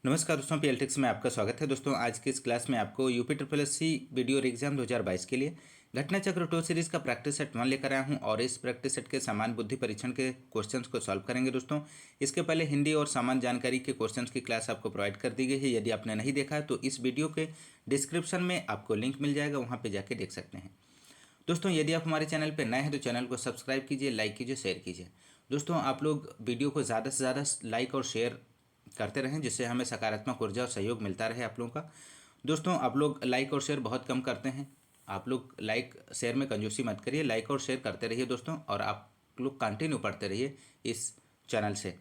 नमस्कार दोस्तों, पीएलटिक्स में आपका स्वागत है। दोस्तों आज की इस क्लास में आपको UP triple SC video exam 2022 के लिए घटना चक्र 2 सीरीज का प्रैक्टिस सेट 1 लेकर आया हूं और इस प्रैक्टिस सेट के सामान्य बुद्धि परीक्षण के क्वेश्चंस को सॉल्व करेंगे। दोस्तों इसके पहले हिंदी और सामान्य जानकारी के क्वेश्चंस की क्लास आपको प्रोवाइड कर दी गई है। यदि आपने नहीं देखा है तो इस वीडियो के डिस्क्रिप्शन में आपको लिंक मिल जाएगा, वहाँ पर जाके देख सकते हैं। दोस्तों यदि आप हमारे चैनल पर नए हैं तो चैनल को सब्सक्राइब कीजिए, लाइक कीजिए, शेयर कीजिए। दोस्तों आप लोग वीडियो को ज़्यादा से ज़्यादा लाइक और शेयर करते रहें, जिससे हमें सकारात्मक ऊर्जा और सहयोग मिलता रहे आप लोगों का। दोस्तों आप लोग लाइक और शेयर बहुत कम करते हैं। आप लोग लाइक शेयर में कंजूसी मत करिए, लाइक और शेयर करते रहिए दोस्तों, और आप लोग कंटिन्यू पढ़ते रहिए इस चैनल से।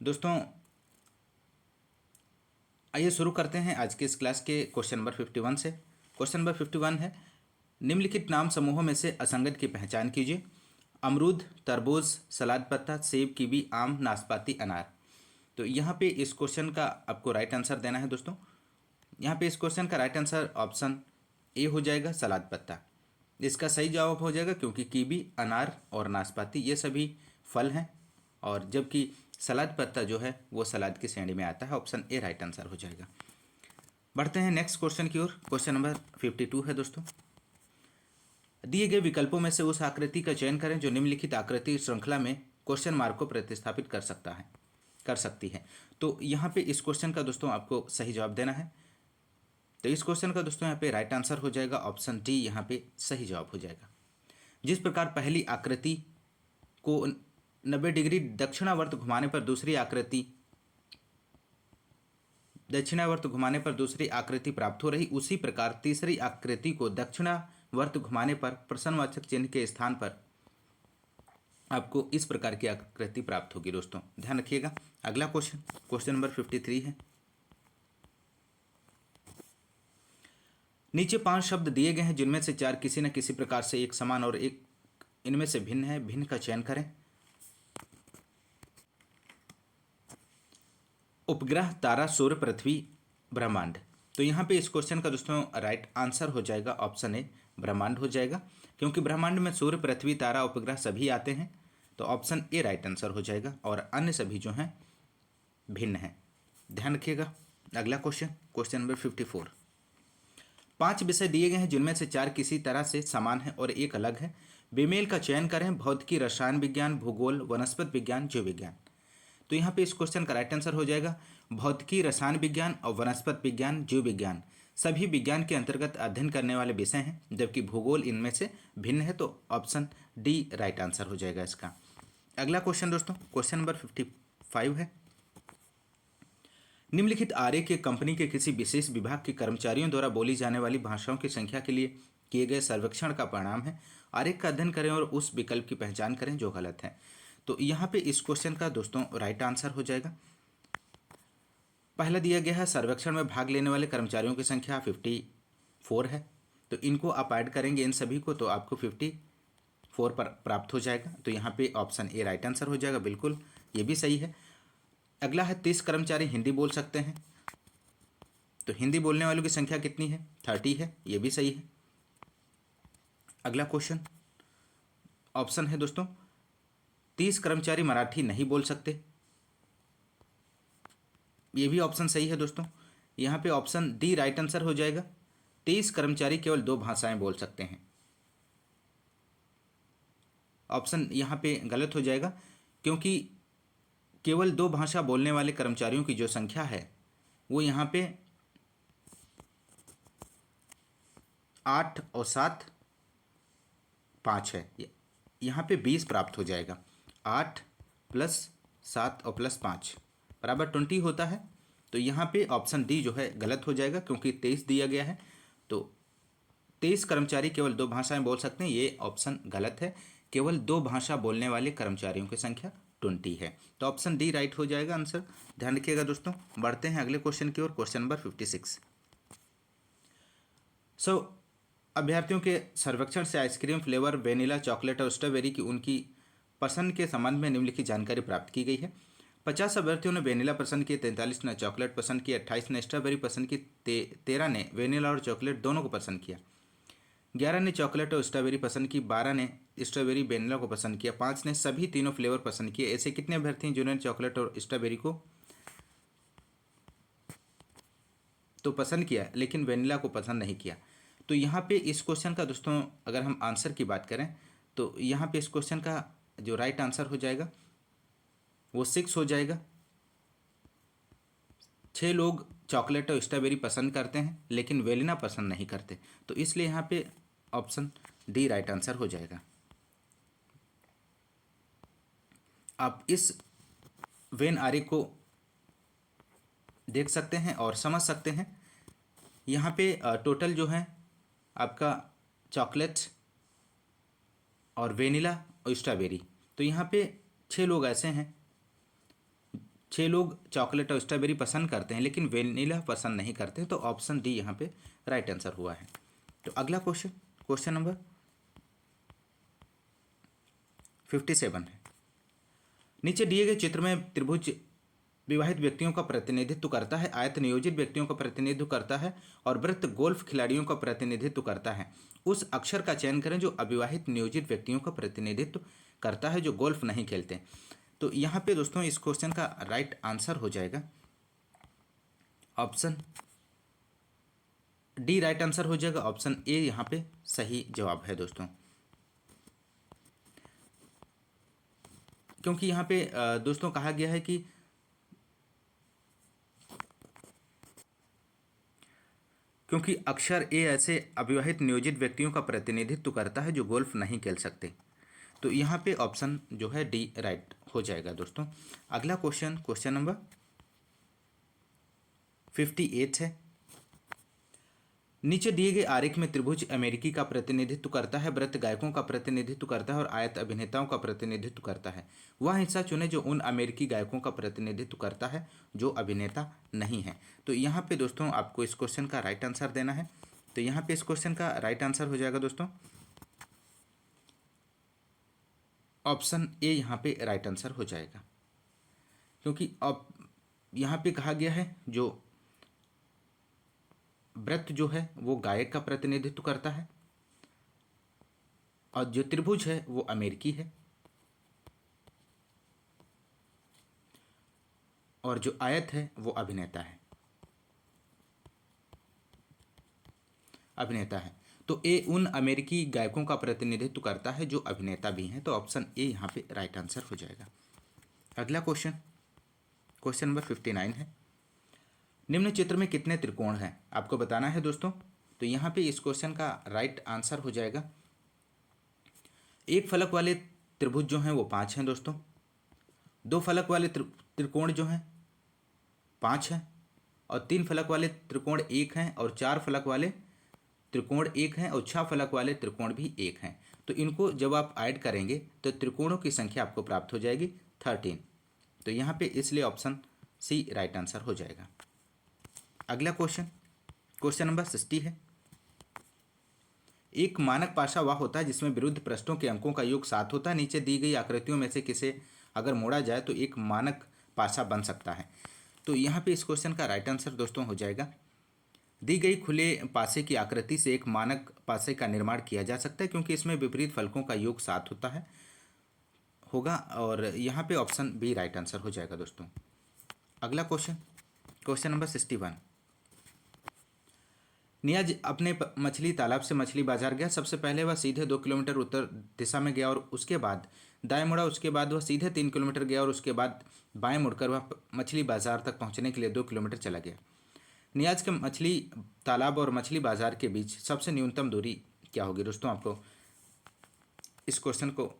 दोस्तों आइए शुरू करते हैं आज के इस क्लास के क्वेश्चन नंबर 51 से। क्वेश्चन नंबर 51 है, निम्नलिखित नाम समूहों में से असंगत की पहचान कीजिए। अमरूद, तरबूज, सलाद पत्ता, सेब, कीवी, आम, नाशपाती, अनार। तो यहाँ पे इस क्वेश्चन का आपको राइट आंसर देना है। दोस्तों यहाँ पे इस क्वेश्चन का राइट आंसर ऑप्शन ए हो जाएगा, सलाद पत्ता। इसका सही जवाब हो जाएगा, क्योंकि कीवी, अनार और नाशपाती ये सभी फल हैं, और जबकि सलाद पत्ता जो है वो सलाद की श्रेणी में आता है। ऑप्शन ए राइट आंसर हो जाएगा। बढ़ते हैं नेक्स्ट क्वेश्चन की ओर। क्वेश्चन नंबर 52 है दोस्तों, दिए गए विकल्पों में से उस आकृति का चयन करें जो निम्नलिखित आकृति श्रृंखला में क्वेश्चन मार्क को प्रतिस्थापित कर सकती है। तो यहाँ पे इस क्वेश्चन का दोस्तों आपको सही जवाब देना है। तो इस क्वेश्चन का दोस्तों यहाँ पे राइट आंसर हो जाएगा ऑप्शन डी, यहाँ पे सही जवाब हो जाएगा। जिस प्रकार पहली आकृति को 90 डिग्री दक्षिणावर्त घुमाने पर दूसरी आकृति प्राप्त हो रही, उसी प्रकार तीसरी आकृति को दक्षिणावर्त घुमाने पर प्रश्नवाचक चिन्ह के स्थान पर आपको इस प्रकार की आकृति प्राप्त होगी। दोस्तों ध्यान रखिएगा। अगला क्वेश्चन नंबर 53 है, नीचे 5 शब्द दिए गए हैं जिनमें से 4 किसी न किसी प्रकार से एक समान और एक इनमें से भिन्न है। भिन्न का चयन करें। उपग्रह, तारा, सूर्य, पृथ्वी, ब्रह्मांड। तो यहाँ पे इस क्वेश्चन का दोस्तों राइट आंसर हो जाएगा ऑप्शन ए, ब्रह्मांड हो जाएगा, क्योंकि ब्रह्मांड में सूर्य, पृथ्वी, तारा, उपग्रह सभी आते हैं। तो ऑप्शन ए राइट आंसर हो जाएगा, और अन्य सभी जो हैं भिन्न हैं। ध्यान रखिएगा। अगला क्वेश्चन नंबर 54, 5 विषय दिए गए हैं जिनमें से 4 किसी तरह से समान है और एक अलग है। बेमेल का चयन करें। भौतिकी, रसायन विज्ञान, भूगोल, वनस्पति विज्ञान, जीव विज्ञान। तो यहाँ पे इस क्वेश्चन का राइट आंसर हो जाएगा भौतिकी, रसायन विज्ञान और वनस्पति विज्ञान, जीव विज्ञान सभी विज्ञान के अंतर्गत अध्ययन करने वाले विषय हैं, जबकि भूगोल इनमें से भिन्न है। तो ऑप्शन डी राइट आंसर हो जाएगा इसका। अगला क्वेश्चन दोस्तों, क्वेश्चन नंबर 55 है, निम्नलिखित आरेख एक कंपनी के किसी विशेष विभाग के कर्मचारियों द्वारा बोली जाने वाली भाषाओं की संख्या के लिए किए गए सर्वेक्षण का परिणाम है। आरेख का अध्ययन करें और उस विकल्प की पहचान करें जो गलत है। तो यहाँ पे इस क्वेश्चन का दोस्तों राइट आंसर हो जाएगा, पहला दिया गया है सर्वेक्षण में भाग लेने वाले कर्मचारियों की संख्या 54 है। तो इनको आप ऐड करेंगे इन सभी को, तो आपको 54 पर प्राप्त हो जाएगा। तो यहाँ पे ऑप्शन ए राइट आंसर हो जाएगा, बिल्कुल ये भी सही है। अगला है 30 कर्मचारी हिंदी बोल सकते हैं। तो हिंदी बोलने वालों की संख्या कितनी है? 30 है, ये भी सही है। अगला क्वेश्चन ऑप्शन है दोस्तों 30 कर्मचारी मराठी नहीं बोल सकते, ये भी ऑप्शन सही है दोस्तों। यहाँ पे ऑप्शन डी राइट आंसर हो जाएगा, 30 कर्मचारी केवल 2 भाषाएं बोल सकते हैं। ऑप्शन यहाँ पे गलत हो जाएगा, क्योंकि केवल 2 भाषा बोलने वाले कर्मचारियों की जो संख्या है वो यहाँ पे 8 और 7 5 है। यहाँ पे 20 प्राप्त हो जाएगा। 8 + 7 और +5 बराबर 20 होता है। तो यहाँ पे ऑप्शन डी जो है गलत हो जाएगा, क्योंकि 23 दिया गया है। तो 23 कर्मचारी केवल 2 भाषाएं बोल सकते हैं, ये ऑप्शन गलत है। केवल 2 भाषा बोलने वाले कर्मचारियों की संख्या 20 है। तो ऑप्शन डी राइट हो जाएगा आंसर। ध्यान रखिएगा दोस्तों। बढ़ते हैं अगले क्वेश्चन की ओर। क्वेश्चन नंबर 56, अभ्यर्थियों के सर्वेक्षण से आइसक्रीम फ्लेवर, वेनिला, चॉकलेट और स्ट्रॉबेरी की उनकी पसंद के संबंध में निम्नलिखित जानकारी प्राप्त की गई है। 50 अभ्यर्थियों ने वेनिला पसंद किए, 43 ने चॉकलेट पसंद किया, 28 ने स्ट्रॉबेरी पसंद की, 13 ने वेनिला और चॉकलेट दोनों को पसंद किया, 11 ने चॉकलेट और स्ट्रॉबेरी पसंद की, 12 ने स्ट्रॉबेरी वेनिला को पसंद किया, 5 ने सभी तीनों फ्लेवर पसंद किए। ऐसे कितने अभ्यर्थी हैं जिन्होंने चॉकलेट और स्ट्रॉबेरी को तो पसंद किया, लेकिन वेनिला को पसंद नहीं किया। तो यहाँ पे इस क्वेश्चन का दोस्तों अगर हम आंसर की बात करें तो यहाँ पे इस क्वेश्चन का जो राइट आंसर हो जाएगा वो 6 हो जाएगा। 6 लोग चॉकलेट और स्ट्रॉबेरी पसंद करते हैं लेकिन वेलिना पसंद नहीं करते, तो इसलिए यहाँ पे ऑप्शन डी राइट आंसर हो जाएगा। आप इस वेन आरेख को देख सकते हैं और समझ सकते हैं। यहाँ पे टोटल जो है आपका चॉकलेट और वेनिला और स्ट्रॉबेरी, तो यहाँ पे 6 लोग ऐसे हैं, 6 लोग चॉकलेट और स्ट्रॉबेरी पसंद करते हैं लेकिन वेनिला पसंद नहीं करते, तो ऑप्शन डी यहाँ पे राइट आंसर हुआ है। तो अगला क्वेश्चन, क्वेश्चन नंबर 57 है। नीचे दिए गए चित्र में त्रिभुज विवाहित व्यक्तियों का प्रतिनिधित्व करता है, आयत नियोजित व्यक्तियों का प्रतिनिधित्व करता है और वृत्त गोल्फ खिलाड़ियों का प्रतिनिधित्व करता है। उस अक्षर का चयन करें जो अविवाहित नियोजित व्यक्तियों का प्रतिनिधित्व करता है जो गोल्फ नहीं खेलते। तो यहाँ पे दोस्तों इस क्वेश्चन का राइट आंसर हो जाएगा ऑप्शन डी राइट आंसर हो जाएगा। ऑप्शन ए यहाँ पे सही जवाब है दोस्तों, क्योंकि यहाँ पे दोस्तों कहा गया है कि क्योंकि अक्षर ए ऐसे अविवाहित नियोजित व्यक्तियों का प्रतिनिधित्व करता है जो गोल्फ नहीं खेल सकते, तो यहाँ पे ऑप्शन जो है डी राइट हो जाएगा दोस्तों। अगला क्वेश्चन, क्वेश्चन नंबर 58 है। नीचे दिए गए आरेख में त्रिभुज अमेरिकी का प्रतिनिधित्व करता है, वृत्त गायकों का प्रतिनिधित्व करता है और आयत अभिनेताओं का प्रतिनिधित्व करता है। वह हिस्सा चुने जो उन अमेरिकी गायकों का प्रतिनिधित्व करता है जो अभिनेता नहीं है। तो यहाँ पे दोस्तों आपको इस क्वेश्चन का राइट आंसर देना है। तो यहाँ पे इस क्वेश्चन का राइट आंसर हो जाएगा दोस्तों ऑप्शन ए यहाँ पे राइट आंसर हो जाएगा, क्योंकि अब यहाँ पे कहा गया है जो वृत्त जो है वो गायक का प्रतिनिधित्व करता है और जो त्रिभुज है वो अमेरिकी है और जो आयत है वो अभिनेता है, तो ए उन अमेरिकी गायकों का प्रतिनिधित्व करता है जो अभिनेता भी हैं, तो ऑप्शन ए यहाँ पे राइट आंसर हो जाएगा। अगला क्वेश्चन, क्वेश्चन नंबर 59 है। निम्न चित्र में कितने त्रिकोण हैं आपको बताना है दोस्तों। तो यहाँ पे इस क्वेश्चन का राइट आंसर हो जाएगा, एक फलक वाले त्रिभुज जो हैं वो 5 हैं दोस्तों, 2 फलक वाले त्रिकोण जो हैं 5 हैं और 3 फलक वाले त्रिकोण 1 हैं और 4 फलक वाले त्रिकोण 1 हैं और 6 फलक वाले त्रिकोण भी 1 हैं। तो इनको जब आप ऐड करेंगे तो त्रिकोणों की संख्या आपको प्राप्त हो जाएगी 13। तो यहाँ पे इसलिए ऑप्शन सी राइट आंसर हो जाएगा। अगला क्वेश्चन, क्वेश्चन नंबर 60 है। एक मानक पासा वह होता है जिसमें विरुद्ध पृष्ठों के अंकों का योग 7 होता है। नीचे दी गई आकृतियों में से किसे अगर मोड़ा जाए तो एक मानक पासा बन सकता है। तो यहाँ पे इस क्वेश्चन का राइट आंसर दोस्तों हो जाएगा, दी गई खुले पासे की आकृति से एक मानक पासे का निर्माण किया जा सकता है क्योंकि इसमें विपरीत फलकों का योग 7 होता है होगा, और यहाँ पे ऑप्शन बी राइट आंसर हो जाएगा दोस्तों। अगला क्वेश्चन, क्वेश्चन नंबर 61। नियाज अपने मछली तालाब से मछली बाजार गया। सबसे पहले वह सीधे 2 किलोमीटर उत्तर दिशा में गया और उसके बाद दाएं मुड़ा। उसके बाद वह सीधे 3 किलोमीटर गया और उसके बाद बाएं मुड़कर वह मछली बाजार तक पहुंचने के लिए 2 किलोमीटर चला गया। नियाज के मछली तालाब और मछली बाजार के बीच सबसे न्यूनतम दूरी क्या होगी दोस्तों। आपको इस क्वेश्चन को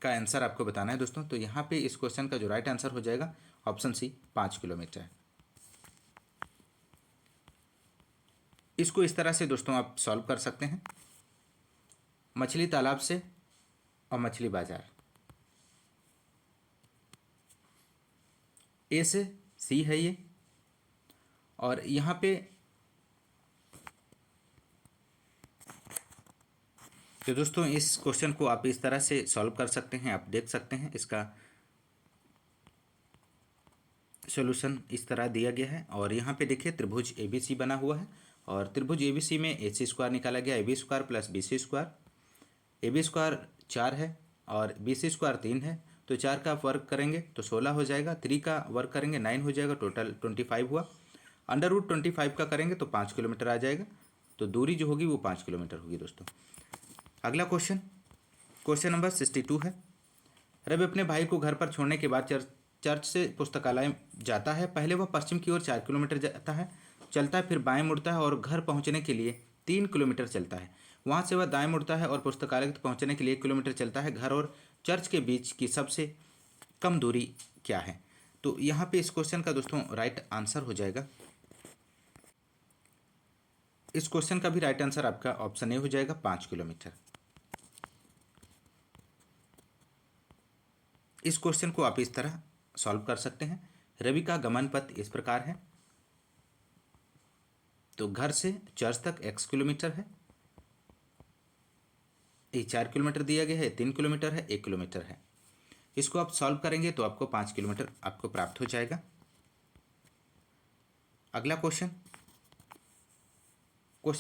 का आंसर आपको बताना है दोस्तों। तो यहाँ पे इस क्वेश्चन का जो राइट आंसर हो जाएगा ऑप्शन सी 5 किलोमीटर है। इसको इस तरह से दोस्तों आप सॉल्व कर सकते हैं, मछली तालाब से और मछली बाजार, ए से सी है ये, और यहाँ पे तो दोस्तों इस क्वेश्चन को आप इस तरह से सॉल्व कर सकते हैं। आप देख सकते हैं इसका सॉल्यूशन इस तरह दिया गया है। और यहाँ पे देखिए त्रिभुज एबीसी बना हुआ है और त्रिभुज एबीसी में AC स्क्वायर निकाला गया, AB square plus BC square. AB square 4 है और BC स्क्वायर 3 है, तो 4 का वर्ग करेंगे तो 16 हो जाएगा, 3 का वर्ग करेंगे 9 हो जाएगा, टोटल 25 हुआ। √25 का करेंगे तो 5 किलोमीटर आ जाएगा। तो दूरी जो होगी वो 5 किलोमीटर होगी दोस्तों। अगला क्वेश्चन नंबर 62 है। रवि अपने भाई को घर पर छोड़ने के बाद चर्च से पुस्तकालय जाता है। पहले वह पश्चिम की ओर 4 किलोमीटर चलता है, फिर बाएं मुड़ता है और घर पहुंचने के लिए 3 किलोमीटर चलता है। वहां से वह दाएं मुड़ता है और पुस्तकालय तक पहुंचने के लिए 1 किलोमीटर चलता है। घर और चर्च के बीच की सबसे कम दूरी क्या है? तो यहाँ पे इस क्वेश्चन का दोस्तों राइट आंसर हो जाएगा, इस क्वेश्चन का भी राइट आंसर आपका ऑप्शन ए हो जाएगा, 5 किलोमीटर। इस क्वेश्चन को आप इस तरह सॉल्व कर सकते हैं। रवि का गमन पथ इस प्रकार है। तो घर से चर्च तक x किलोमीटर है, ये 4 किलोमीटर दिया गया है, 3 किलोमीटर है, 1 किलोमीटर है। इसको आप सॉल्व करेंगे तो आपको 5 किलोमीटर आपको प्राप्त हो जाएगा। अगला क्वेश्चन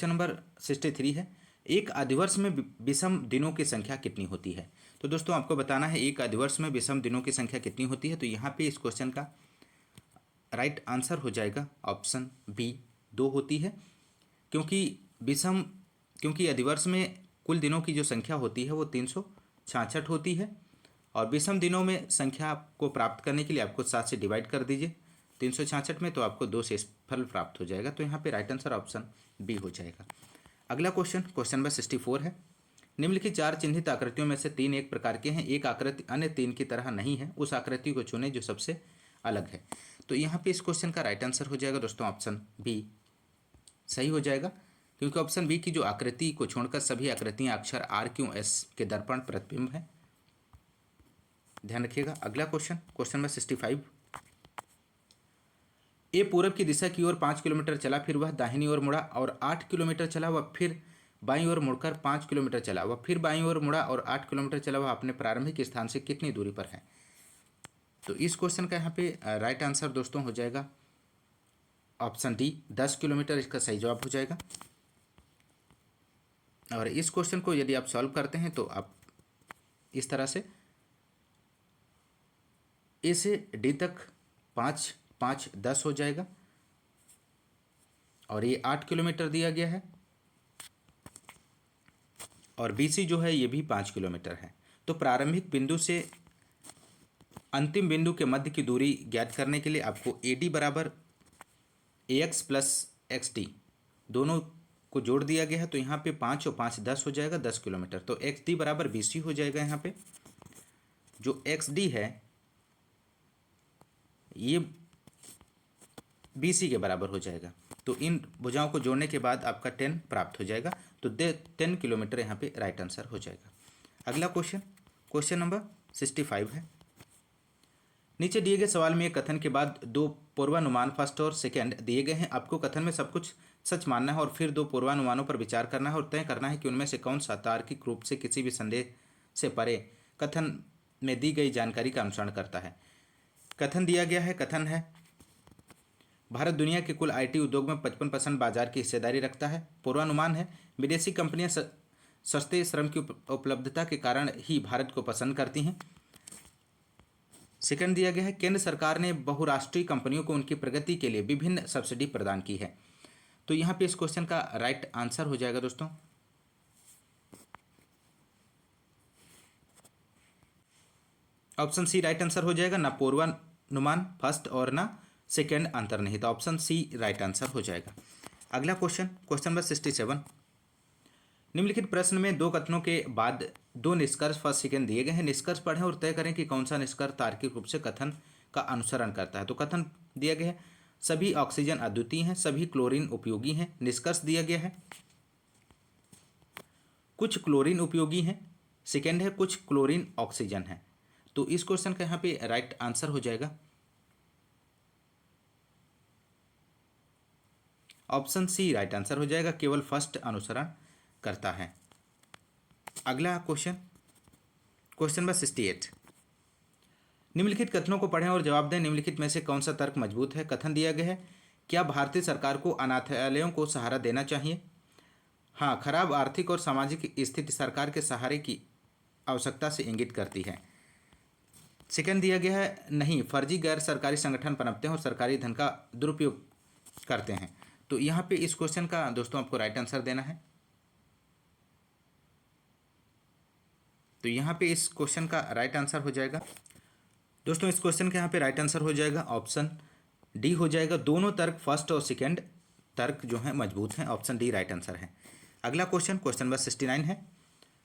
नंबर 63 है। एक अधिवर्ष में विषम दिनों की संख्या कितनी होती है? तो दोस्तों आपको बताना है एक अधिवर्ष में विषम दिनों की संख्या कितनी होती है। तो यहाँ पे इस क्वेश्चन का राइट आंसर हो जाएगा ऑप्शन बी, 2 होती है। क्योंकि अधिवर्ष में कुल दिनों की जो संख्या होती है वो 366 होती है, और विषम दिनों में संख्या को प्राप्त करने के लिए आपको 7 से डिवाइड कर दीजिए 366 में, तो आपको 2 शेषफल प्राप्त हो जाएगा। तो यहाँ पे राइट आंसर ऑप्शन बी हो जाएगा। अगला क्वेश्चन नंबर 64 है। निम्नलिखित 4 चिन्हित आकृतियों में से 3 एक प्रकार के हैं, एक आकृति अन्य 3 की तरह नहीं है, उस आकृति को चुनें जो सबसे अलग है। तो यहाँ पे इस क्वेश्चन का राइट आंसर हो जाएगा दोस्तों ऑप्शन बी सही हो जाएगा, क्योंकि ऑप्शन बी की जो आकृति को छोड़कर सभी आकृतियां अक्षर आर क्यू एस के दर्पण प्रतिबिंब है, ध्यान रखिएगा। अगला क्वेश्चन नंबर 65। ए पूरब की दिशा की ओर 5 किलोमीटर चला, फिर वह दाहिनी ओर मुड़ा और 8 किलोमीटर चला। वह फिर बाईं ओर मुड़कर 5 किलोमीटर चला। वह फिर बाईं ओर मुड़ा और 8 किलोमीटर चला। वह अपने प्रारंभिक स्थान से कितनी दूरी पर है? तो इस क्वेश्चन का यहाँ पे राइट आंसर दोस्तों हो जाएगा ऑप्शन डी, 10 किलोमीटर इसका सही जवाब हो जाएगा। और इस क्वेश्चन को यदि आप सॉल्व करते हैं तो आप इस तरह से ए से डी तक 5 5 10 हो जाएगा, और ये 8 किलोमीटर दिया गया है, और बी सी जो है ये भी 5 किलोमीटर है। तो प्रारंभिक बिंदु से अंतिम बिंदु के मध्य की दूरी ज्ञात करने के लिए आपको ए डी बराबर ए एक्स प्लस एक्स डी दोनों को जोड़ दिया गया है। तो यहाँ पे 5 और 5 10 हो जाएगा, 10 किलोमीटर। तो एक्स डी बराबर बी सी हो जाएगा। यहाँ पे जो एक्स डी है ये बी सी के बराबर हो जाएगा। तो इन भुजाओं को जोड़ने के बाद आपका 10 प्राप्त हो जाएगा। तो 10 किलोमीटर यहाँ पे राइट आंसर हो जाएगा। अगला क्वेश्चन नंबर 65 है। नीचे दिए गए सवाल में एक कथन के बाद 2 पूर्वानुमान फर्स्ट और सेकंड दिए गए हैं। आपको कथन में सब कुछ सच मानना है और फिर 2 पूर्वानुमानों पर विचार करना है और तय करना है कि उनमें से कौन सा तार्किक रूप से किसी भी संदेह से परे कथन में दी गई जानकारी का अनुसरण करता है। कथन दिया गया है, कथन है भारत दुनिया के कुल आईटी उद्योग में 55% बाजार की हिस्सेदारी रखता है। पूर्वानुमान है विदेशी कंपनियां सस्ते श्रम की उपलब्धता के कारण ही भारत को पसंद करती हैं। सेकंड दिया गया है केंद्र सरकार ने बहुराष्ट्रीय कंपनियों को उनकी प्रगति के लिए विभिन्न सब्सिडी प्रदान की है। तो यहाँ पे इस क्वेश्चन का राइट आंसर हो जाएगा दोस्तों ऑप्शन सी राइट आंसर हो जाएगा। ना पूर्वानुमान फर्स्ट और ना सेकेंड अंतर्निहित, ऑप्शन सी राइट आंसर हो जाएगा। अगला क्वेश्चन नंबर 67। निम्नलिखित प्रश्न में 2 कथनों के बाद 2 निष्कर्ष फर्स्ट सेकेंड दिए गए हैं। निष्कर्ष पढ़ें और तय करें कि कौन सा निष्कर्ष तार्किक रूप से कथन का अनुसरण करता है। तो कथन दिया गया है सभी ऑक्सीजन अद्वितीय हैं, सभी क्लोरीन उपयोगी हैं। निष्कर्ष दिया गया है कुछ क्लोरीन उपयोगी हैं। सेकेंड है कुछ क्लोरीन ऑक्सीजन है। तो इस क्वेश्चन का यहाँ पे राइट आंसर हो जाएगा ऑप्शन सी राइट आंसर हो जाएगा, केवल फर्स्ट अनुसरण करता है। अगला क्वेश्चन नंबर 68। निम्नलिखित कथनों को पढ़ें और जवाब दें। निम्नलिखित में से कौन सा तर्क मजबूत है? कथन दिया गया है क्या भारतीय सरकार को अनाथालयों को सहारा देना चाहिए? हाँ, खराब आर्थिक और सामाजिक स्थिति सरकार के सहारे की आवश्यकता से इंगित करती है। सेकंड दिया गया है नहीं, फर्जी गैर सरकारी संगठन पनपते हैं और सरकारी धन का दुरुपयोग करते हैं। तो यहाँ पे इस क्वेश्चन का दोस्तों आपको राइट आंसर देना है। तो यहाँ पे इस क्वेश्चन का राइट आंसर हो जाएगा दोस्तों, इस क्वेश्चन का यहाँ पे राइट आंसर हो जाएगा ऑप्शन डी हो जाएगा। दोनों तर्क फर्स्ट और सेकंड तर्क जो है मजबूत हैं, ऑप्शन डी राइट आंसर है। अगला क्वेश्चन, क्वेश्चन नंबर 69 है।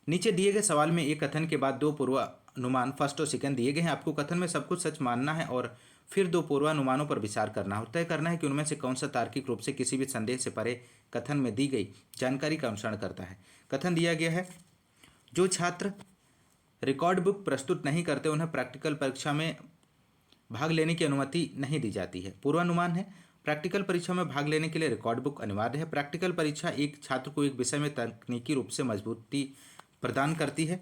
नीचे दिए गए सवाल में एक कथन के बाद दो पूर्वानुमान फर्स्ट और सेकंड दिए गए हैं। आपको कथन में सब कुछ सच मानना है और फिर दो पूर्वानुमानों पर विचार करना है। तय करना है कि उनमें से कौन सा तार्किक रूप से किसी भी संदेह से परे कथन में दी गई जानकारी का अनुसरण करता है। कथन दिया गया है, जो छात्र रिकॉर्ड बुक प्रस्तुत नहीं करते उन्हें प्रैक्टिकल परीक्षा में भाग लेने की अनुमति नहीं दी जाती है। पूर्वानुमान है, प्रैक्टिकल परीक्षा में भाग लेने के लिए रिकॉर्ड बुक अनिवार्य है। प्रैक्टिकल परीक्षा एक छात्र को एक विषय में तकनीकी रूप से मजबूती प्रदान करती है।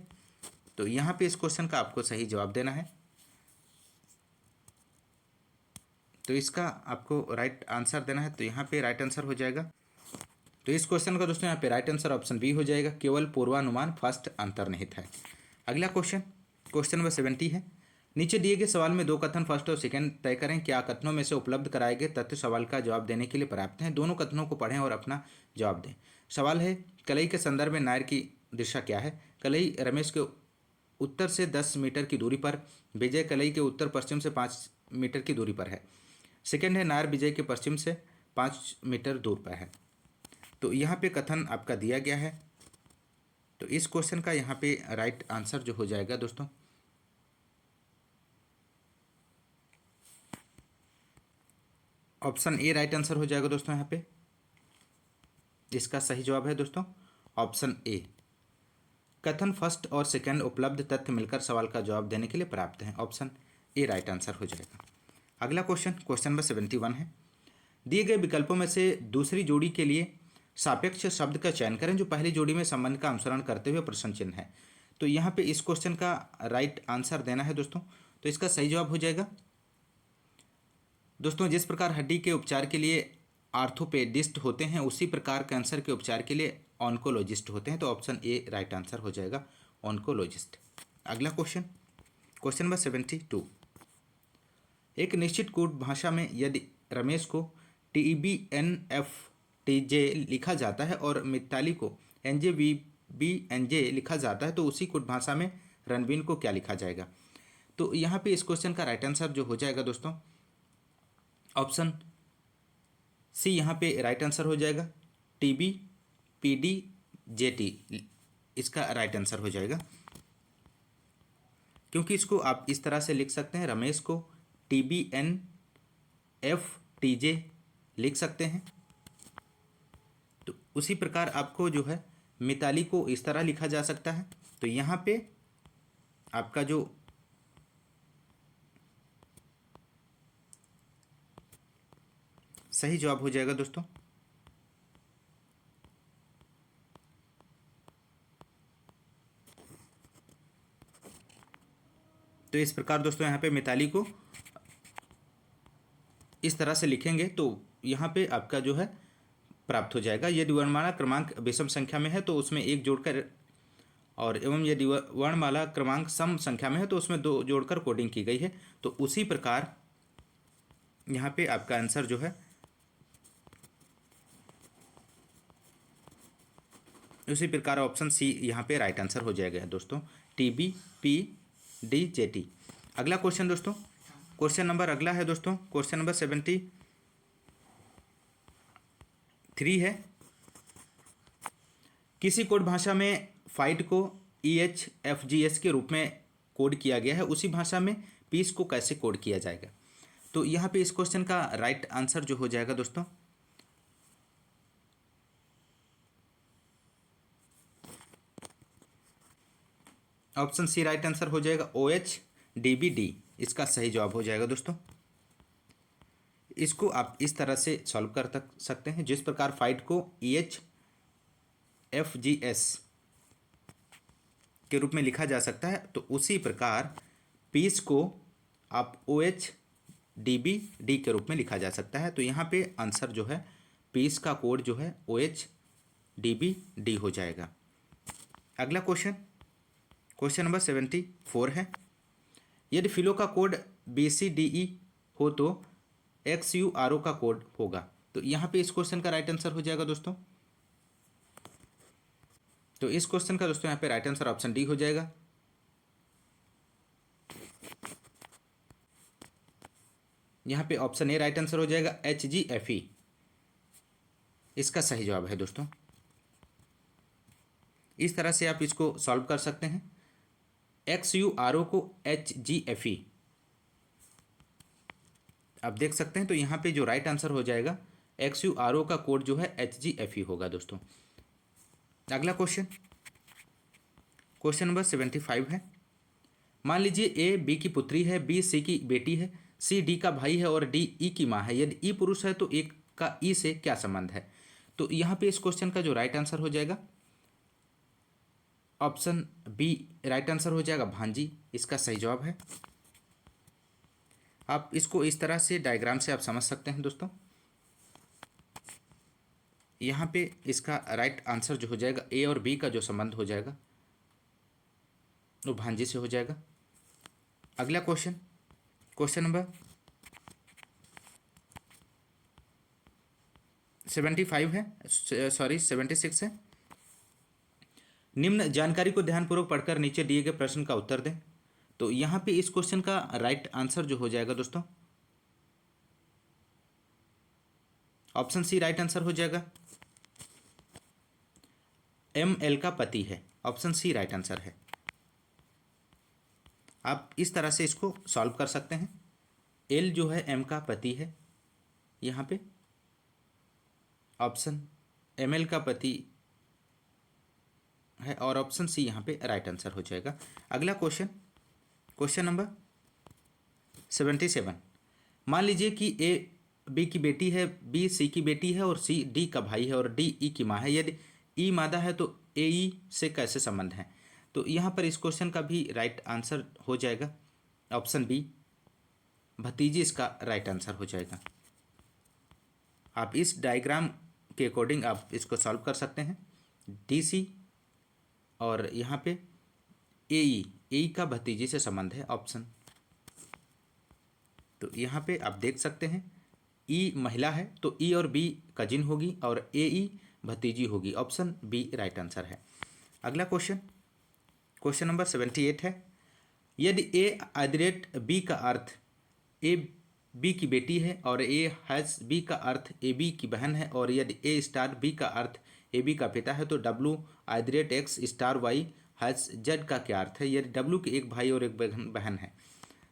तो यहाँ पे इस क्वेश्चन का आपको सही जवाब देना है। तो इसका आपको राइट आंसर देना है। तो यहाँ पे राइट आंसर हो जाएगा, तो इस क्वेश्चन का दोस्तों यहाँ पे राइट आंसर ऑप्शन बी हो जाएगा, केवल पूर्वानुमान फर्स्ट अंतर्निहित है। अगला क्वेश्चन, क्वेश्चन नंबर 70 है। नीचे दिए गए सवाल में दो कथन फर्स्ट और सेकंड तय करें। क्या कथनों में से उपलब्ध कराए गए तथ्य सवाल का जवाब देने के लिए पर्याप्त हैं? दोनों कथनों को पढ़ें और अपना जवाब दें। सवाल है, कलई के संदर्भ में नायर की दिशा क्या है? कलई रमेश के उत्तर से 10 मीटर की दूरी पर, विजय कलई के उत्तर पश्चिम से 5 मीटर की दूरी पर है। सेकंड है, नायर विजय के पश्चिम से 5 मीटर दूर पर है। तो यहाँ पे कथन आपका दिया गया है। तो इस क्वेश्चन का यहाँ पे राइट आंसर जो हो जाएगा दोस्तों, ऑप्शन ए राइट आंसर हो जाएगा दोस्तों। यहाँ पे इसका सही जवाब है दोस्तों ऑप्शन ए। कथन फर्स्ट और सेकंड उपलब्ध तथ्य मिलकर सवाल का जवाब देने के लिए पर्याप्त हैं, ऑप्शन ए राइट आंसर हो जाएगा। अगला क्वेश्चन, क्वेश्चन नंबर 71 है। दिए गए विकल्पों में से दूसरी जोड़ी के लिए सापेक्ष शब्द का चयन करें जो पहली जोड़ी में संबंध का अनुसरण करते हुए प्रश्न चिन्ह है। तो यहाँ पे इस क्वेश्चन का राइट आंसर देना है दोस्तों। तो इसका सही जवाब हो जाएगा दोस्तों, जिस प्रकार हड्डी के उपचार के लिए आर्थोपेडिस्ट होते हैं उसी प्रकार कैंसर के उपचार के लिए ऑन्कोलॉजिस्ट होते हैं। तो ऑप्शन ए राइट आंसर हो जाएगा ऑन्कोलॉजिस्ट। अगला क्वेश्चन, क्वेश्चन नंबर 72। एक निश्चित कोड भाषा में यदि रमेश को TBNFTJ लिखा जाता है और मिताली को NJVBNJ लिखा जाता है तो उसी कोड भाषा में रणबीर को क्या लिखा जाएगा? तो यहाँ पे इस क्वेश्चन का राइट आंसर जो हो जाएगा दोस्तों ऑप्शन सी यहाँ पे राइट आंसर हो जाएगा, TBPDJT इसका राइट आंसर हो जाएगा। क्योंकि इसको आप इस तरह से लिख सकते हैं, रमेश को TBNFTJ लिख सकते हैं। तो उसी प्रकार आपको जो है मिताली को इस तरह लिखा जा सकता है। तो यहाँ पे आपका जो सही जवाब हो जाएगा दोस्तों तो इस प्रकार दोस्तों यहाँ पे मिताली को इस तरह से लिखेंगे तो यहाँ पे आपका जो है प्राप्त हो जाएगा। यदि वर्णमाला क्रमांक विषम संख्या में है तो उसमें एक जोड़कर, और एवं यदि वर्णमाला क्रमांक सम संख्या में है तो उसमें दो जोड़कर कोडिंग की गई है। तो उसी प्रकार यहाँ पे आपका आंसर जो है उसी प्रकार ऑप्शन सी यहाँ पे राइट आंसर हो जाएगा दोस्तों, TBPDJT। अगला क्वेश्चन दोस्तों, क्वेश्चन नंबर अगला है दोस्तों क्वेश्चन नंबर 73 है। किसी कोड भाषा में फाइट को EHFGS के रूप में कोड किया गया है, उसी भाषा में पीस को कैसे कोड किया जाएगा? तो यहाँ पे इस क्वेश्चन का राइट आंसर जो हो जाएगा दोस्तों ऑप्शन सी राइट आंसर हो जाएगा, OHDBD इसका सही जवाब हो जाएगा दोस्तों। इसको आप इस तरह से सॉल्व कर सकते हैं, जिस प्रकार फाइट को EHFGS के रूप में लिखा जा सकता है तो उसी प्रकार पीस को आप OHDBD के रूप में लिखा जा सकता है। तो यहाँ पे आंसर जो है पीस का कोड जो है OHDBD हो जाएगा। अगला क्वेश्चन, क्वेश्चन नंबर 74 है। यदि फिलो का कोड BCDE हो तो XURO का कोड होगा। तो यहाँ पे इस क्वेश्चन का राइट आंसर हो जाएगा दोस्तों। तो इस क्वेश्चन का दोस्तों यहाँ पे राइट आंसर ऑप्शन डी हो जाएगा। यहाँ पे ऑप्शन ए राइट आंसर हो जाएगा, HGFE इसका सही जवाब है दोस्तों। इस तरह से आप इसको सॉल्व कर सकते हैं, XURO को HGFE आप देख सकते हैं। तो यहाँ पे जो राइट आंसर हो जाएगा, XURO का कोड जो है HGFE होगा दोस्तों। अगला क्वेश्चन, क्वेश्चन नंबर 75 है। मान लीजिए A B की पुत्री है, B C की बेटी है, C D का भाई है और D E की माँ है। यदि E पुरुष है तो A का E से क्या संबंध है? तो यहाँ पे इस क्वेश्चन का जो राइट आंसर हो जाएगा, ऑप्शन बी राइट आंसर हो जाएगा, भांजी इसका सही जवाब है। आप इसको इस तरह से डायग्राम से आप समझ सकते हैं दोस्तों। यहाँ पे इसका राइट आंसर जो हो जाएगा, ए और बी का जो संबंध हो जाएगा वो भांजी से हो जाएगा। अगला क्वेश्चन, क्वेश्चन नंबर 75 है, सॉरी 76 है। निम्न जानकारी को ध्यानपूर्वक पढ़कर नीचे दिए गए प्रश्न का उत्तर दें। तो यहाँ पे इस क्वेश्चन का राइट आंसर जो हो जाएगा दोस्तों, ऑप्शन सी राइट आंसर हो जाएगा, ML का पति है। ऑप्शन सी राइट आंसर है। आप इस तरह से इसको सॉल्व कर सकते हैं। एल जो है M का पति है यहाँ पे, ऑप्शन ML का पति है और ऑप्शन सी यहाँ पे राइट आंसर हो जाएगा। अगला क्वेश्चन, क्वेश्चन नंबर 77। मान लीजिए कि A B की बेटी है, B C की बेटी है और C D का भाई है और D E की माँ है। यदि E मादा है तो AE से कैसे संबंध है? तो यहाँ पर इस क्वेश्चन का भी राइट आंसर हो जाएगा, ऑप्शन बी भतीजी इसका राइट आंसर हो जाएगा। आप इस डायग्राम के अकॉर्डिंग आप इसको सॉल्व कर सकते हैं। DC और यहाँ पे AE का भतीजी से संबंध है, ऑप्शन। तो यहाँ पे आप देख सकते हैं E महिला है तो E और B कजिन होगी और AE भतीजी होगी। ऑप्शन बी राइट आंसर है। अगला क्वेश्चन, क्वेश्चन नंबर 78 है। यदि A@B का अर्थ A B की बेटी है और A#B का अर्थ AB की बहन है और यदि A*B का अर्थ AB का पिता है तो W@X*Y#Z का क्या अर्थ है? यदि W के एक भाई और एक बहन है।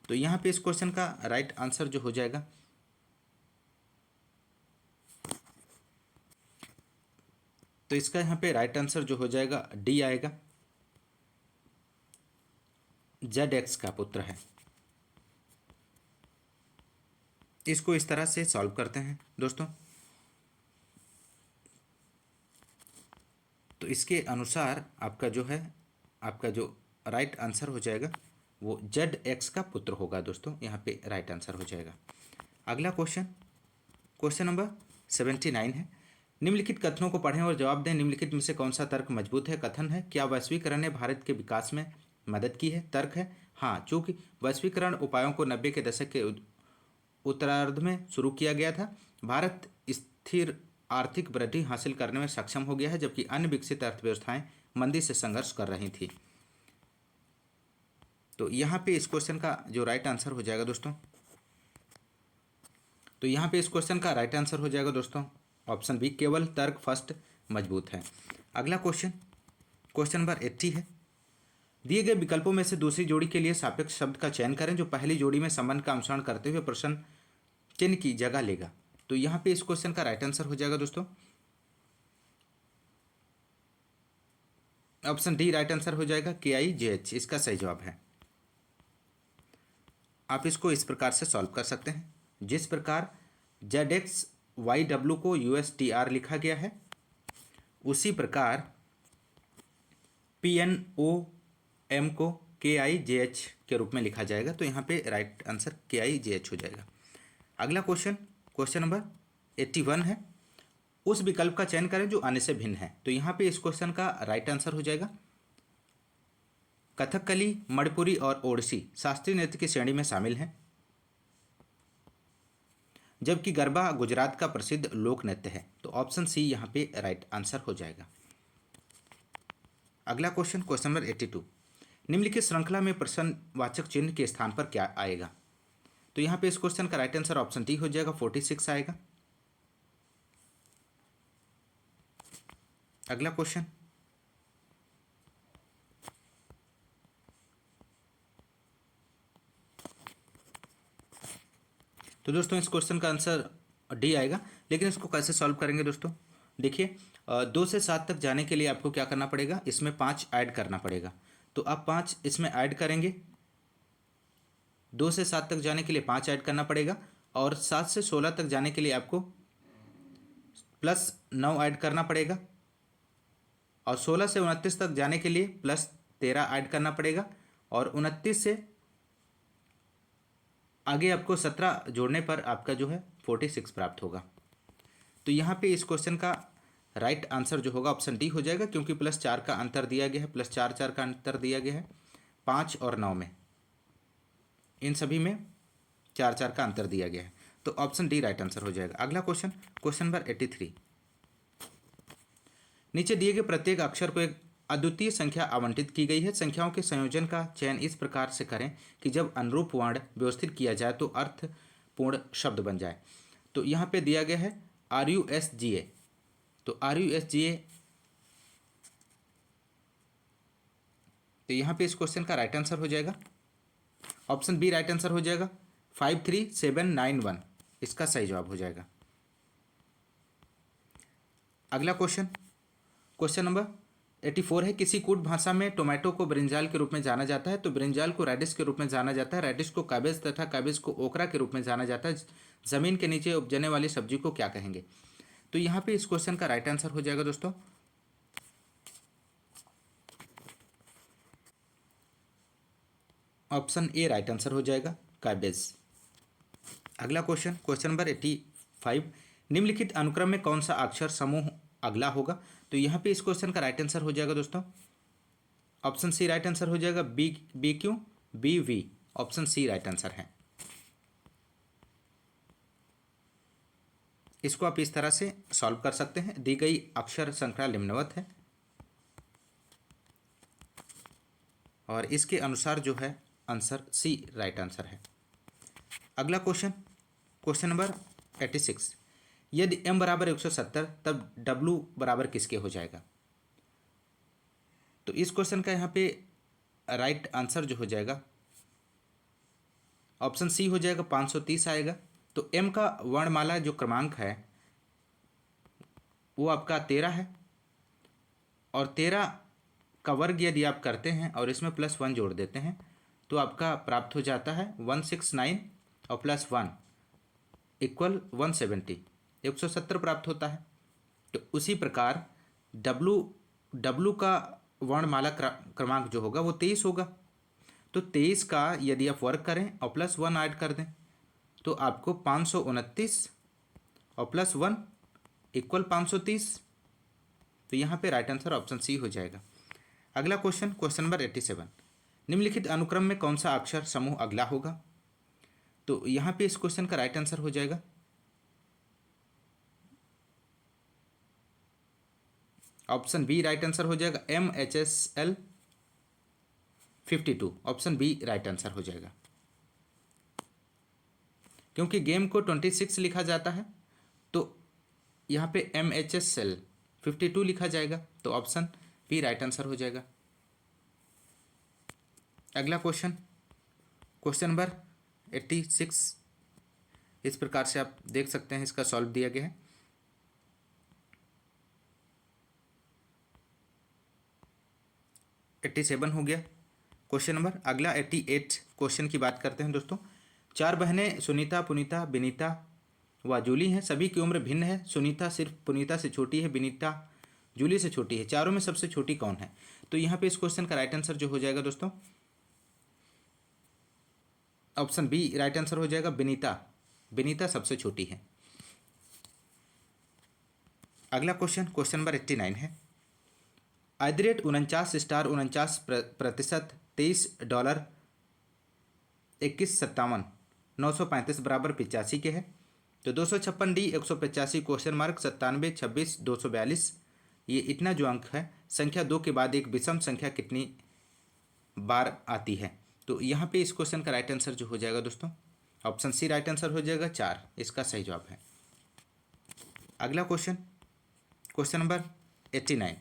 तो यहाँ पे इस क्वेश्चन का राइट आंसर जो हो जाएगा, तो इसका यहाँ पे राइट आंसर जो हो जाएगा डी आएगा, ZX का पुत्र है। इसको इस तरह से सॉल्व करते हैं दोस्तों। तो इसके अनुसार आपका जो है, आपका जो राइट आंसर हो जाएगा वो ZX का पुत्र होगा दोस्तों। यहाँ पे राइट आंसर हो जाएगा। अगला क्वेश्चन, क्वेश्चन नंबर 79 है। निम्नलिखित कथनों को पढ़ें और जवाब दें। निम्नलिखित में से कौन सा तर्क मजबूत है? कथन है, क्या वैश्वीकरण ने भारत के विकास में मदद की है? तर्क है, हाँ, चूँकि वैश्वीकरण उपायों को 90 के दशक के उत्तरार्ध में शुरू किया गया था, भारत स्थिर आर्थिक वृद्धि हासिल करने में सक्षम हो गया है, जबकि अन्य विकसित अर्थव्यवस्थाएं मंदी से संघर्ष कर रही थी। तो यहाँ पे इस क्वेश्चन का जो राइट आंसर हो जाएगा दोस्तों, तो यहाँ पे इस क्वेश्चन का राइट आंसर हो जाएगा दोस्तों, ऑप्शन बी केवल तर्क फर्स्ट मजबूत है। अगला क्वेश्चन, क्वेश्चन नंबर 80 है। दिए गए विकल्पों में से दूसरी जोड़ी के लिए सापेक्ष शब्द का चयन करें जो पहली जोड़ी में संबंध का अनुसरण करते हुए प्रश्न चिन्ह की जगह लेगा। तो यहाँ पे इस क्वेश्चन का राइट आंसर हो जाएगा दोस्तों, ऑप्शन डी राइट आंसर हो जाएगा, KIJH इसका सही जवाब है। आप इसको इस प्रकार से सॉल्व कर सकते हैं, जिस प्रकार ZXYW को USTR लिखा गया है उसी प्रकार PNOM को KIJH के रूप में लिखा जाएगा। तो यहाँ पे राइट आंसर KIJH हो जाएगा। अगला क्वेश्चन, क्वेश्चन नंबर 81 है। उस विकल्प का चयन करें जो अन्य से भिन्न है। तो यहाँ पे इस क्वेश्चन का राइट आंसर हो जाएगा, कथकली, मणिपुरी और ओडिसी शास्त्रीय नृत्य की श्रेणी में शामिल हैं। जबकि गरबा गुजरात का प्रसिद्ध लोक नृत्य है। तो ऑप्शन सी यहाँ पे राइट आंसर हो जाएगा। अगला क्वेश्चन, क्वेश्चन नंबर 82, निम्नलिखित श्रृंखला में प्रश्नवाचक चिन्ह के स्थान पर क्या आएगा? तो यहाँ पे इस क्वेश्चन का राइट आंसर ऑप्शन डी हो जाएगा, 46 आएगा। अगला क्वेश्चन, तो दोस्तों इस क्वेश्चन का आंसर डी आएगा। लेकिन इसको कैसे सॉल्व करेंगे दोस्तों? देखिए, 2 से 7 तक जाने के लिए आपको क्या करना पड़ेगा, इसमें 5 ऐड करना पड़ेगा। तो आप 5 इसमें ऐड करेंगे, 2 से 7 तक जाने के लिए 5 ऐड करना पड़ेगा, और 7 से 16 तक जाने के लिए आपको प्लस 9 ऐड करना पड़ेगा, और 16 से 29 तक जाने के लिए प्लस 13 ऐड करना पड़ेगा, और 29 से आगे आपको 17 जोड़ने पर आपका जो है 46 प्राप्त होगा। तो यहाँ पे इस क्वेश्चन का राइट आंसर जो होगा ऑप्शन डी हो जाएगा, क्योंकि +4 का अंतर दिया गया है, +4 का अंतर दिया गया है 5 और 9 में, इन सभी में 4 का अंतर दिया गया है। तो ऑप्शन डी राइट आंसर हो जाएगा। अगला क्वेश्चन, क्वेश्चन नंबर 83, नीचे दिए गए प्रत्येक अक्षर को एक अद्वितीय संख्या आवंटित की गई है। संख्याओं के संयोजन का चयन इस प्रकार से करें कि जब अनुरूप वर्ण व्यवस्थित किया जाए तो अर्थपूर्ण शब्द बन जाए। तो यहाँ पे दिया गया है RUSGA। तो RUSGA, तो यहाँ पे इस क्वेश्चन का राइट आंसर हो जाएगा, ऑप्शन बी राइट आंसर हो जाएगा, 53791 इसका सही जवाब हो जाएगा। अगला क्वेश्चन, क्वेश्चन नंबर 84 है, किसी कूट भाषा में टोमेटो को ब्रिंजाल के रूप में जाना जाता है, तो ब्रिंजाल को रेडिश के रूप में जाना जाता है, रेडिश को कैबेज तथा कैबेज को ओकरा के रूप में जाना जाता है। जमीन के नीचे उपजने वाली सब्जी को क्या कहेंगे? तो यहाँ पे इस क्वेश्चन का राइट आंसर हो जाएगा दोस्तों, ऑप्शन ए राइट आंसर हो जाएगा, कैबेज। अगला क्वेश्चन, क्वेश्चन नंबर 85, निम्नलिखित अनुक्रम में कौन सा अक्षर समूह अगला होगा? तो यहाँ पे इस क्वेश्चन का राइट आंसर हो जाएगा दोस्तों, ऑप्शन सी राइट आंसर हो जाएगा, BQ BV, option C right answer है। इसको आप इस तरह से सॉल्व कर सकते हैं, दी गई अक्षर श्रृंखला निम्नवत है और इसके अनुसार जो है आंसर सी राइट आंसर है। अगला क्वेश्चन, क्वेश्चन नंबर 86, यदि m बराबर 170 तब W बराबर किसके हो जाएगा? तो इस क्वेश्चन का यहाँ पे राइट आंसर जो हो जाएगा ऑप्शन सी हो जाएगा, 530 आएगा। तो m का वर्णमाला जो क्रमांक है वो आपका 13 है, और 13 का वर्ग यदि आप करते हैं और इसमें +1 जोड़ देते हैं तो आपका प्राप्त हो जाता है 169 और +1 इक्वल 170, 170 प्राप्त होता है। तो उसी प्रकार W का वर्णमाला क्रमांक जो होगा वो 23 होगा। तो 23 का यदि आप वर्ग करें और +1 ऐड कर दें तो आपको 529 और +1 इक्वल 530। तो यहाँ पे राइट आंसर ऑप्शन सी हो जाएगा। अगला क्वेश्चन, क्वेश्चन नंबर 87, निम्नलिखित अनुक्रम में कौन सा अक्षर समूह अगला होगा? तो यहाँ पे इस क्वेश्चन का राइट आंसर हो जाएगा, ऑप्शन बी राइट आंसर हो जाएगा, MHSL 52, option B right answer हो जाएगा। क्योंकि गेम को 26 लिखा जाता है तो यहाँ पे MHSL 52 लिखा जाएगा, तो ऑप्शन बी राइट आंसर हो जाएगा। अगला क्वेश्चन, क्वेश्चन नंबर 86, इस प्रकार से आप देख सकते हैं, इसका सॉल्व दिया गया है। एट्टी 87 हो गया क्वेश्चन नंबर। अगला 88 क्वेश्चन की बात करते हैं दोस्तों। 4 बहनें सुनीता, पुनीता, विनीता व जूली हैं। सभी की उम्र भिन्न है। सुनीता सिर्फ पुनीता से छोटी है, विनीता जूली से छोटी है। चारों में सबसे छोटी कौन है? तो यहाँ पे इस क्वेश्चन का राइट आंसर जो हो जाएगा दोस्तों, ऑप्शन बी राइट आंसर हो जाएगा, विनीता। विनीता सबसे छोटी है। अगला क्वेश्चन, क्वेश्चन नंबर 89 है। @49*49% $23 2157 935 बराबर 85 के है। तो 256 डी 185 क्वेश्चन मार्क 97 26 242 ये इतना जो अंक है संख्या 2 के बाद एक विषम संख्या कितनी बार आती है। तो यहाँ पे इस क्वेश्चन का राइट आंसर जो हो जाएगा दोस्तों ऑप्शन सी राइट आंसर हो जाएगा 4 इसका सही जवाब है। अगला क्वेश्चन क्वेश्चन नंबर 89।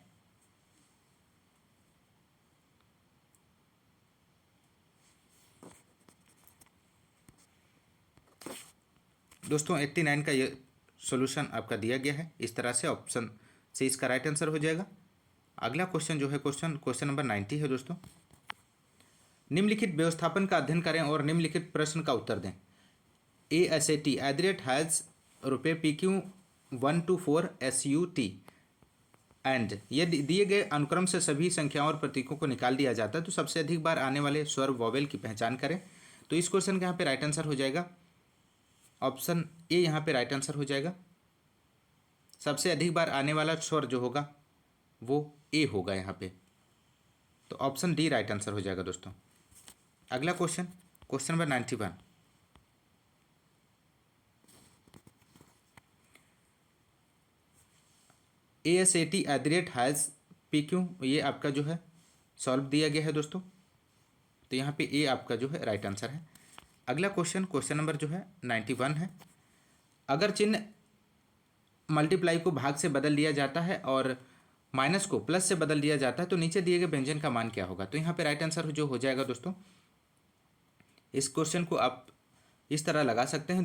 दोस्तों 89 का ये सॉल्यूशन आपका दिया गया है, इस तरह से ऑप्शन सी इसका राइट आंसर हो जाएगा। अगला क्वेश्चन जो है क्वेश्चन नंबर 90 है दोस्तों। निम्नलिखित व्यवस्थापन का अध्ययन करें और निम्नलिखित प्रश्न का उत्तर दें। ASAT has ₹PQ 1 to 4 SUT and यदि दिए गए अनुक्रम से सभी संख्याओं और प्रतीकों को निकाल दिया जाता है तो सबसे अधिक बार आने वाले स्वर वॉवेल की पहचान करें। तो इस क्वेश्चन का यहाँ पे राइट आंसर हो जाएगा ऑप्शन ए, यहाँ पे राइट आंसर हो जाएगा। सबसे अधिक बार आने वाला स्वर जो होगा वो ए होगा यहाँ पे, तो ऑप्शन डी राइट आंसर हो जाएगा दोस्तों। अगला question number 91। ASAT has PQ ये आपका जो है सॉल्व दिया गया है दोस्तों, तो यहाँ पे ए आपका जो है राइट आंसर है। अगला क्वेश्चन नंबर जो है 91 है। अगर चिन्ह मल्टीप्लाई को भाग से बदल दिया जाता है और माइनस को प्लस से बदल दिया जाता है तो नीचे दिए गए व्यंजन का मान क्या होगा। तो यहाँ पे राइट आंसर जो हो जाएगा दोस्तों, इस क्वेश्चन को आप इस तरह लगा सकते हैं।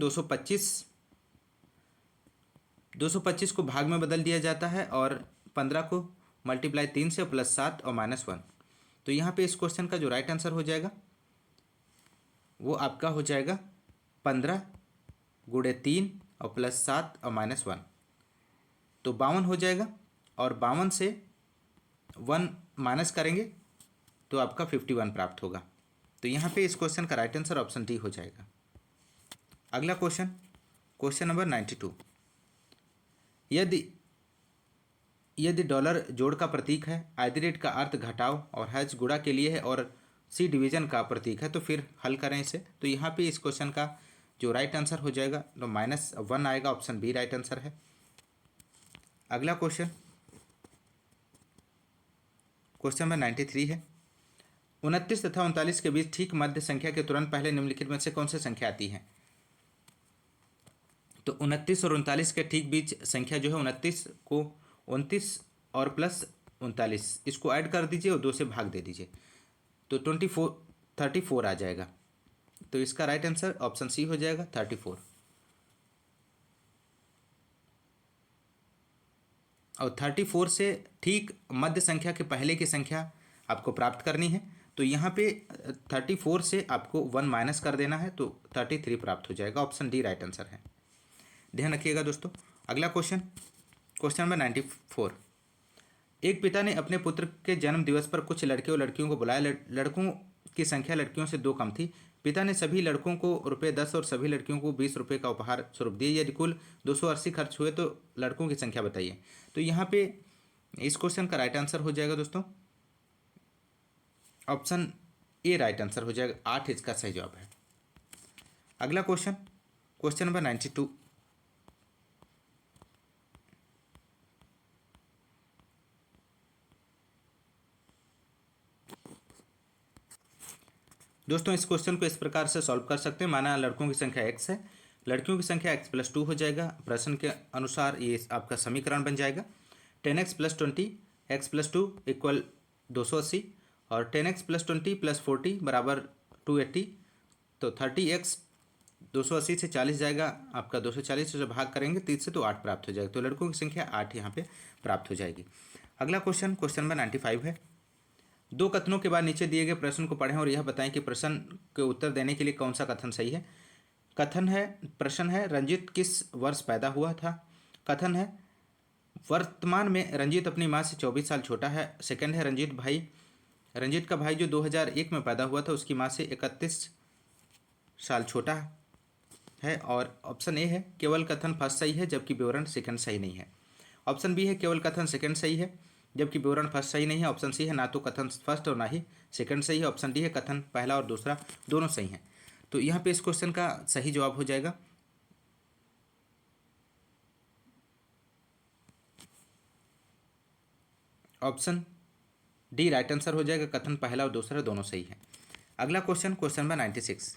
225 को भाग में बदल दिया जाता है और 15 को मल्टीप्लाई 3 से प्लस 7 और -1। तो यहाँ पे इस क्वेश्चन का जो राइट आंसर हो जाएगा वो आपका हो जाएगा 15 गुणे 3 और प्लस 7 और -1, तो 52 हो जाएगा। और 52 से 1 माइनस करेंगे तो आपका 51 प्राप्त होगा। तो यहाँ पे इस क्वेश्चन का राइट आंसर ऑप्शन डी हो जाएगा। अगला क्वेश्चन नंबर 92। यदि डॉलर जोड़ का प्रतीक है, @ का अर्थ घटाव और हैज गुणा के लिए है और सी डिवीजन का प्रतीक है तो फिर हल करें इसे। तो यहाँ पे इस क्वेश्चन का जो राइट आंसर हो जाएगा तो -1 आएगा, ऑप्शन बी राइट आंसर है। अगला क्वेश्चन नंबर 93 है। 29 तथा 39 के बीच ठीक मध्य संख्या के तुरंत पहले निम्नलिखित में से कौन सी संख्या आती है। तो 29 और 39 के ठीक बीच संख्या जो है 29 को 29 और प्लस 39 इसको ऐड कर दीजिए और 2 से भाग दे दीजिए तो 34 आ जाएगा। तो इसका राइट आंसर ऑप्शन सी हो जाएगा 34। और 34 से ठीक मध्य संख्या के पहले की संख्या आपको प्राप्त करनी है। तो यहाँ पे 34 से आपको 1 माइनस कर देना है तो 33 प्राप्त हो जाएगा, ऑप्शन डी राइट आंसर है। ध्यान रखिएगा दोस्तों। अगला क्वेश्चन नंबर 94। एक पिता ने अपने पुत्र के जन्म दिवस पर कुछ लड़के और लड़कियों को बुलाया। लड़कों की संख्या लड़कियों से 2 कम थी। पिता ने सभी लड़कों को ₹10 और सभी लड़कियों को ₹20 का उपहार स्वरूप दिए। यदि कुल 280 खर्च हुए तो लड़कों की संख्या बताइए। तो यहाँ पे इस क्वेश्चन का राइट आंसर हो जाएगा दोस्तों ऑप्शन ए राइट आंसर हो जाएगा, 8 इसका सही जवाब है। अगला क्वेश्चन नंबर 92। दोस्तों इस क्वेश्चन को इस प्रकार से सॉल्व कर सकते हैं। माना लड़कों की संख्या x है, लड़कियों की संख्या x+2 हो जाएगा। प्रश्न के अनुसार ये आपका समीकरण बन जाएगा 10x + 20 x+2 = 280 और 10x + 20 + 40 = 280। तो 30x 280 से 40 जाएगा आपका 240 से भाग करेंगे 30 से तो 8 प्राप्त हो जाएगा। तो लड़कों की संख्या 8 यहाँ पे प्राप्त हो जाएगी। अगला क्वेश्चन नंबर 95 है। 2 कथनों के बाद नीचे दिए गए प्रश्न को पढ़ें और यह बताएं कि प्रश्न के उत्तर देने के लिए कौन सा कथन सही है। प्रश्न है रंजीत किस वर्ष पैदा हुआ था। कथन है वर्तमान में रंजीत अपनी माँ से 24 साल छोटा है। सेकंड है रंजीत का भाई जो 2001 में पैदा हुआ था उसकी माँ से 31 साल छोटा है। और ऑप्शन ए है केवल कथन फर्स्ट सही है जबकि विवरण सेकंड सही नहीं है। ऑप्शन बी है केवल कथन सेकंड सही है जबकि विवरण फर्स्ट सही नहीं है। ऑप्शन सी है ना तो कथन फर्स्ट और ना ही सेकंड सही है। ऑप्शन डी है कथन पहला और दूसरा दोनों सही हैं। तो यहाँ पे इस क्वेश्चन का सही जवाब हो जाएगा ऑप्शन डी राइट आंसर हो जाएगा। कथन पहला और दूसरा दोनों सही है। अगला क्वेश्चन नंबर 96।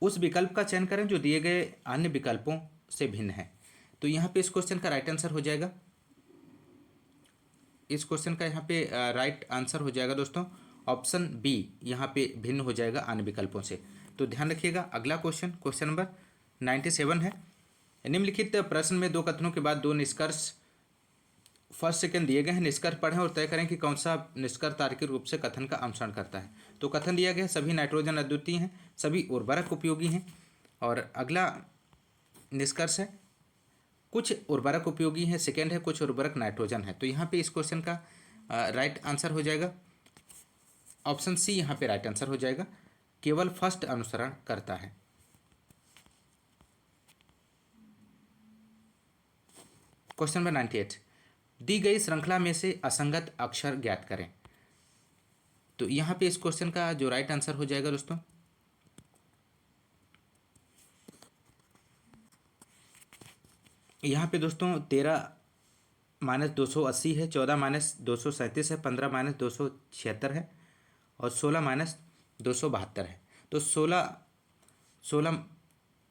उस विकल्प का चयन करें जो दिए गए अन्य विकल्पों से भिन्न है। तो यहाँ पे इस क्वेश्चन का राइट आंसर हो जाएगा, इस क्वेश्चन का यहाँ पे राइट आंसर हो जाएगा दोस्तों ऑप्शन बी, यहाँ पे भिन्न हो जाएगा अन्य विकल्पों से। तो ध्यान रखिएगा। अगला क्वेश्चन नंबर 97 है। निम्नलिखित प्रश्न में दो कथनों के बाद दो निष्कर्ष फर्स्ट सेकंड दिए गए हैं। निष्कर्ष पढ़ें और तय करें कि कौन सा निष्कर्ष तार्किक रूप से कथन का अनुसरण करता है। तो कथन दिया गया है सभी नाइट्रोजन अद्वितीय हैं, सभी उर्वरक उपयोगी हैं। और अगला निष्कर्ष है कुछ उर्वरक उपयोगी हैं, सेकेंड है कुछ उर्वरक नाइट्रोजन है। तो यहाँ पे इस क्वेश्चन का राइट आंसर हो जाएगा ऑप्शन सी, यहाँ पे राइट आंसर हो जाएगा, केवल फर्स्ट अनुसरण करता है। Question number 98। दी गई श्रृंखला में से असंगत अक्षर ज्ञात करें। तो यहाँ पे इस क्वेश्चन का जो राइट आंसर हो जाएगा दोस्तों, यहाँ पे दोस्तों 13 - 280 है, 14 - 237 है, 15 - 276 है और 16 - 272 है। तो 16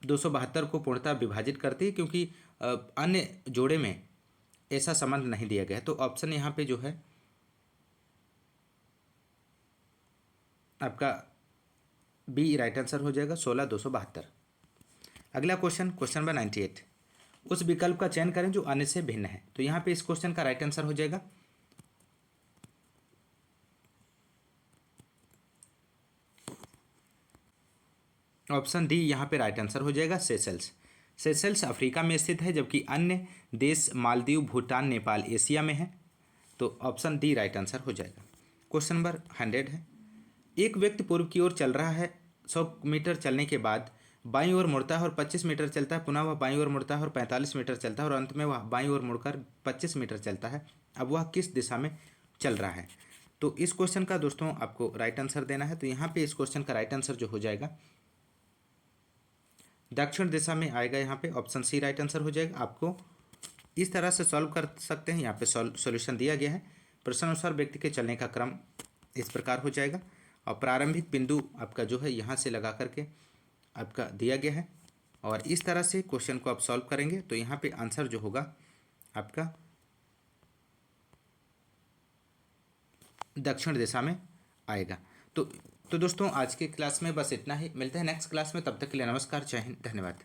272 को पूर्णतः विभाजित करती है, क्योंकि अन्य जोड़े में ऐसा संबंध नहीं दिया गया है। तो ऑप्शन यहाँ पे जो है आपका बी राइट आंसर हो जाएगा, 16 272। अगला क्वेश्चन नंबर 98। उस विकल्प का चयन करें जो अन्य से भिन्न है। तो यहाँ पे इस क्वेश्चन का राइट आंसर हो जाएगा ऑप्शन डी, यहाँ पे राइट आंसर हो जाएगा सेशल्स। सेशल्स अफ्रीका में स्थित है, जबकि अन्य देश मालदीव, भूटान, नेपाल एशिया में है। तो ऑप्शन डी राइट आंसर हो जाएगा। क्वेश्चन नंबर 100 है। एक व्यक्ति पूर्व की ओर चल रहा है, 100 मीटर चलने के बाद बाईं ओर मुड़ता है और 25 मीटर चलता है, पुनः वह बाईं ओर मुड़ता है और 45 मीटर चलता है और अंत में वह बाईं ओर मुड़कर 25 मीटर चलता है। अब वह किस दिशा में चल रहा है? तो इस क्वेश्चन का दोस्तों आपको राइट आंसर देना है। तो यहाँ पे इस क्वेश्चन का राइट आंसर जो हो जाएगा दक्षिण दिशा में आएगा। यहाँ पे ऑप्शन सी राइट आंसर हो जाएगा। आपको इस तरह से सॉल्व कर सकते हैं। यहाँ पे सॉल्यूशन दिया गया है। प्रश्नानुसार व्यक्ति के चलने का क्रम इस प्रकार हो जाएगा और प्रारंभिक बिंदु आपका जो है यहाँ से लगा करके आपका दिया गया है और इस तरह से क्वेश्चन को आप सॉल्व करेंगे तो यहाँ पे आंसर जो होगा आपका दक्षिण दिशा में आएगा। तो दोस्तों आज के क्लास में बस इतना ही। मिलते हैं नेक्स्ट क्लास में, तब तक के लिए नमस्कार, जय हिंद, धन्यवाद।